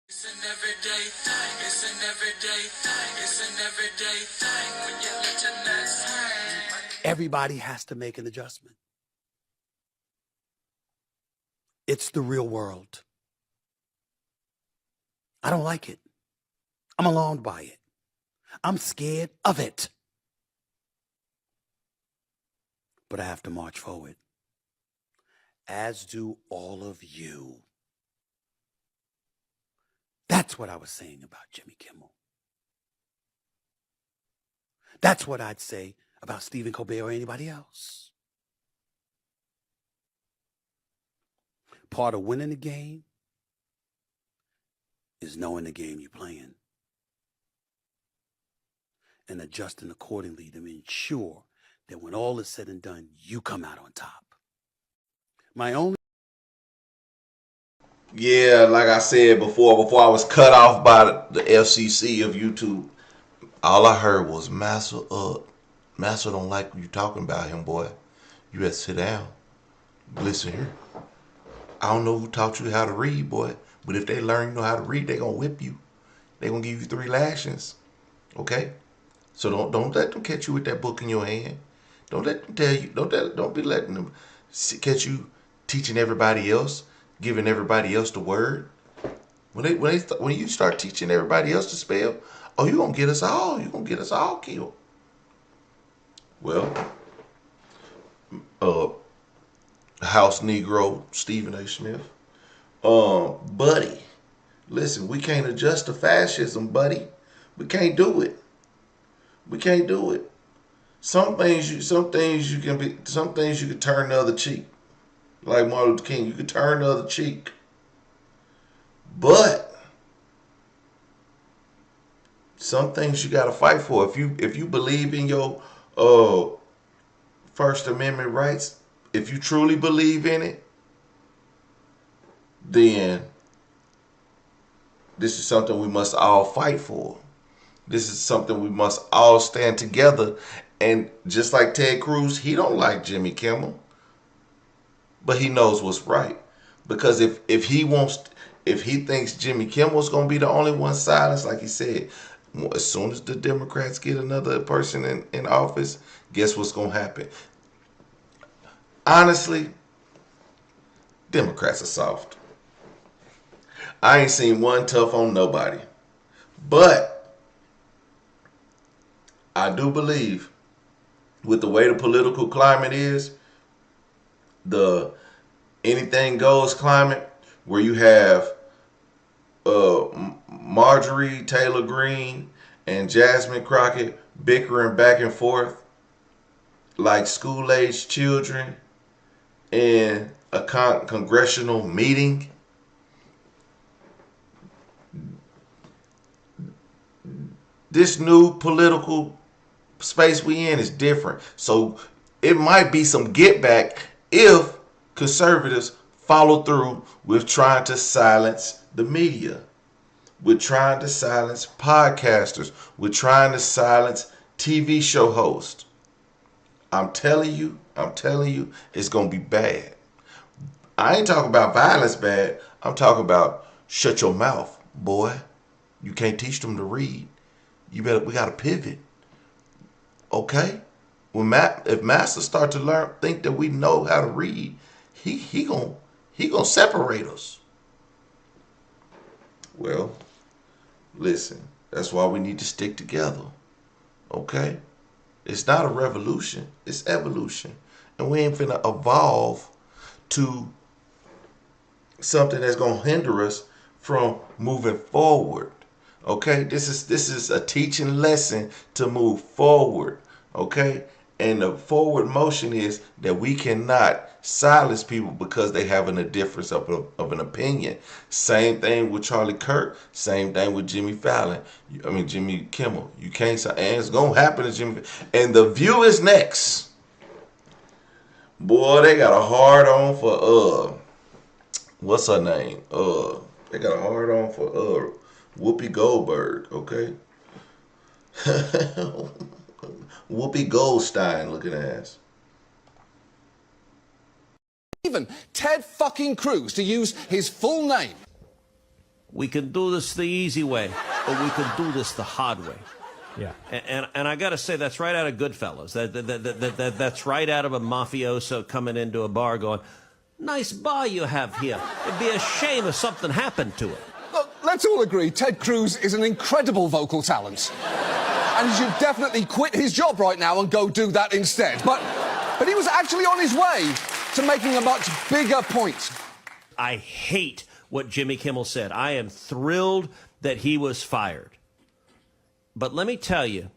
It's an everyday thing, it's an everyday thing, it's an everyday thing when you let your nuts hang. Everybody has to make an adjustment. It's the real world. I don't like it. I'm alarmed by it. I'm scared of it. But I have to march forward, as do all of you. That's what I was saying about Jimmy Kimmel. That's what I'd say about Stephen Colbert or anybody else. Part of winning the game is knowing the game you're playing and adjusting accordingly to ensure that when all is said and done, you come out on top. Yeah, like I said before I was cut off by the FCC of YouTube, all I heard was Master up. Master don't like what you talking about him, boy. You better sit down. Listen here. I don't know who taught you how to read, boy, but if they learn you know how to read, they gonna whip you. They gonna give you 3 lashings. Okay? So don't let them catch you with that book in your hand. Don't let them tell you. Don't be letting them catch you teaching everybody else, giving everybody else the word. When you start teaching everybody else to spell, oh, you gonna get us all. You gonna get us all killed. Well, House Negro Stephen A. Smith, buddy, listen, we can't adjust to fascism, buddy. We can't do it. We can't do it. Some things you can turn the other cheek. Like Martin Luther King, you can turn the other cheek. But some things you gotta fight for. If you believe in your First Amendment rights, if you truly believe in it, then this is something we must all fight for. This is something we must all stand together. And just like Ted Cruz, he don't like Jimmy Kimmel, but he knows what's right. Because if he thinks Jimmy Kimmel's gonna be the only one silenced, like he said, as soon as the Democrats get another person in office, guess what's gonna happen? Honestly, Democrats are soft. I ain't seen one tough on nobody. But I do believe with the way the political climate is, the anything goes climate, where you have Marjorie Taylor Greene and Jasmine Crockett bickering back and forth like school-aged children in a congressional meeting. This new political space we in is different. So it might be some get back if conservatives follow through with trying to silence the media. We're trying to silence podcasters. We're trying to silence TV show hosts. I'm telling you, it's going to be bad. I ain't talking about violence bad. I'm talking about shut your mouth, boy. You can't teach them to read. We got to pivot. Okay? If masters start to think that we know how to read, he gonna separate us. Well, listen, that's why we need to stick together. Okay? It's not a revolution, it's evolution. And we ain't finna evolve to something that's gonna hinder us from moving forward. Okay? This is a teaching lesson to move forward. Okay? And the forward motion is that we cannot silence people because they have a difference of an opinion. Same thing with Charlie Kirk. Same thing with Jimmy Kimmel. You can't say, and it's gonna happen to Jimmy. And The View is next. Boy, they got a hard on for what's her name? They got a hard on for Whoopi Goldberg. Okay. Whoopi Goldstein looking ass. Even Ted fucking Cruz to use his full name. We can do this the easy way, or we can do this the hard way. Yeah. And I got to say, that's right out of Goodfellas. That's right out of a mafioso coming into a bar going, nice bar you have here. It'd be a shame if something happened to it. Look, let's all agree Ted Cruz is an incredible vocal talent. And he should definitely quit his job right now and go do that instead. But he was actually on his way to making a much bigger point. I hate what Jimmy Kimmel said. I am thrilled that he was fired. But let me tell you,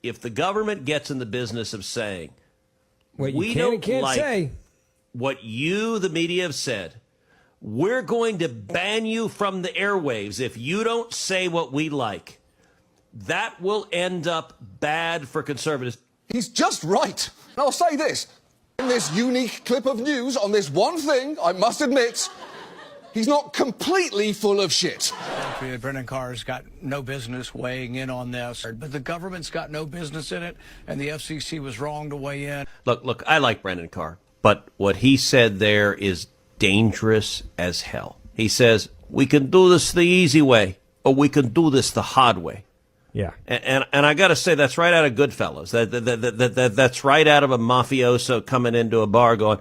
if the government gets in the business of saying, What you we can and don't can't like say. what you, the media, have said, we're going to ban you from the airwaves if you don't say what we like. That will end up bad for conservatives. He's just right. And I'll say this. In this unique clip of news on this one thing, I must admit, he's not completely full of shit. Brendan Carr's got no business weighing in on this, but the government's got no business in it, and the FCC was wrong to weigh in. Look, I like Brendan Carr, but what he said there is dangerous as hell. He says, we can do this the easy way, or we can do this the hard way. Yeah. And I got to say, that's right out of Goodfellas. That's right out of a mafioso coming into a bar going,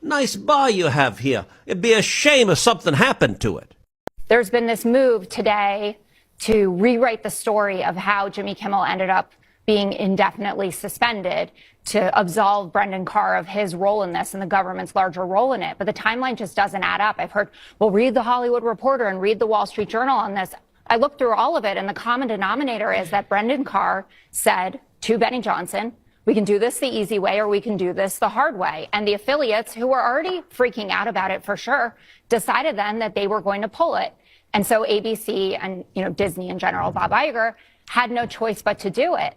nice bar you have here. It'd be a shame if something happened to it. There's been this move today to rewrite the story of how Jimmy Kimmel ended up being indefinitely suspended to absolve Brendan Carr of his role in this and the government's larger role in it. But the timeline just doesn't add up. I've heard, well, read the Hollywood Reporter and read the Wall Street Journal on this. I looked through all of it, and the common denominator is that Brendan Carr said to Benny Johnson, we can do this the easy way or we can do this the hard way. And the affiliates, who were already freaking out about it for sure, decided then that they were going to pull it. And so ABC and, Disney in general, Bob Iger, had no choice but to do it.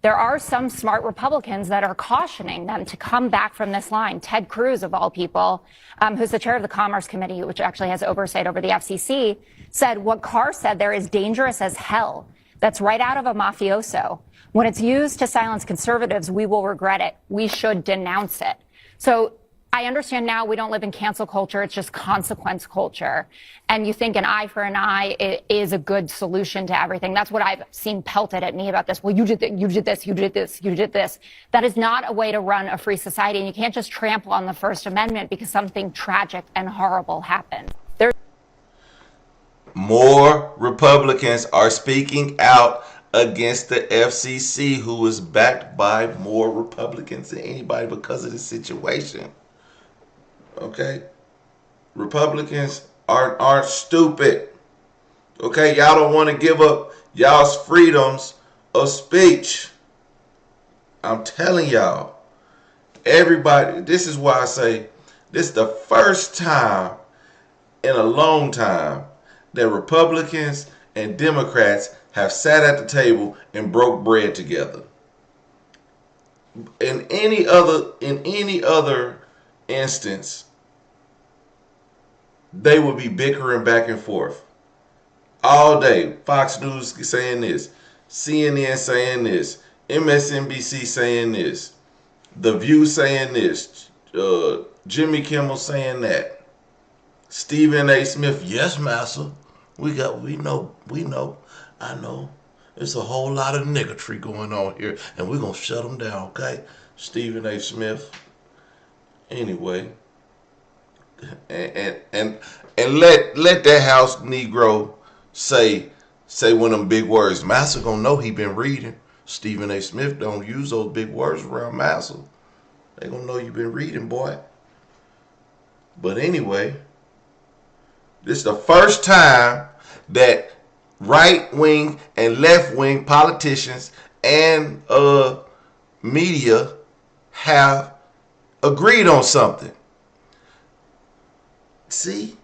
There are some smart Republicans that are cautioning them to come back from this line. Ted Cruz, of all people, who's the chair of the Commerce Committee, which actually has oversight over the FCC, said what Carr said there is dangerous as hell. That's right out of a mafioso. When it's used to silence conservatives, we will regret it. We should denounce it. So I understand now we don't live in cancel culture. It's just consequence culture. And you think an eye for an eye is a good solution to everything. That's what I've seen pelted at me about this. Well, you did this, you did this, you did this, you did this. That is not a way to run a free society. And you can't just trample on the First Amendment because something tragic and horrible happened. More Republicans are speaking out against the FCC, who is backed by more Republicans than anybody because of the situation. Okay? Republicans aren't stupid. Okay? Y'all don't want to give up y'all's freedoms of speech. I'm telling y'all. Everybody, this is why I say this is the first time in a long time that Republicans and Democrats have sat at the table and broke bread together. In any other instance, they would be bickering back and forth all day. Fox News saying this, CNN saying this, MSNBC saying this, The View saying this, Jimmy Kimmel saying that. Stephen A. Smith, yes, massa. We know. I know. There's a whole lot of niggatry going on here, and we're gonna shut them down, okay? Stephen A. Smith. Anyway, and let that house Negro say one of them big words. Massa gonna know he been reading. Stephen A. Smith don't use those big words around Massa. They gonna know you been reading, boy. But anyway. This is the first time that right-wing and left-wing politicians and media have agreed on something. See?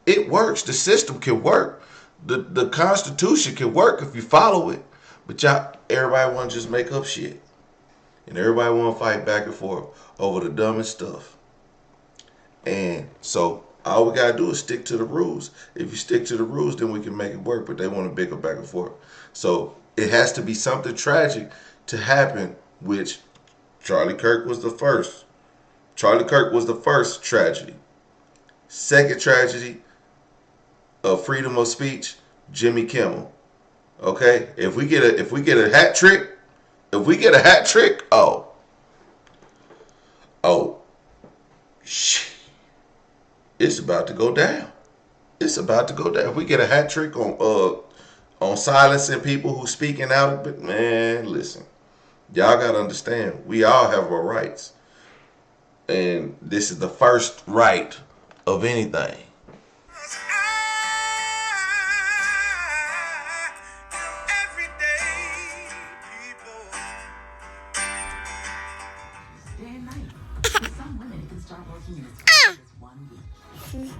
It works. The system can work. The Constitution can work if you follow it. But everybody want to just make up shit. And everybody want to fight back and forth over the dumbest stuff. And so all we got to do is stick to the rules. If you stick to the rules, then we can make it work. But they want to bicker back and forth. So it has to be something tragic to happen, which Charlie Kirk was the first. Charlie Kirk was the first tragedy. Second tragedy, of freedom of speech, Jimmy Kimmel. Okay, if we get a hat trick, oh, shit, it's about to go down. It's about to go down. If we get a hat trick on silencing people who speaking out, but man, listen, y'all gotta understand, we all have our rights, and this is the first right of anything. Day and night. For some women, it can start working in as fast as 1 week.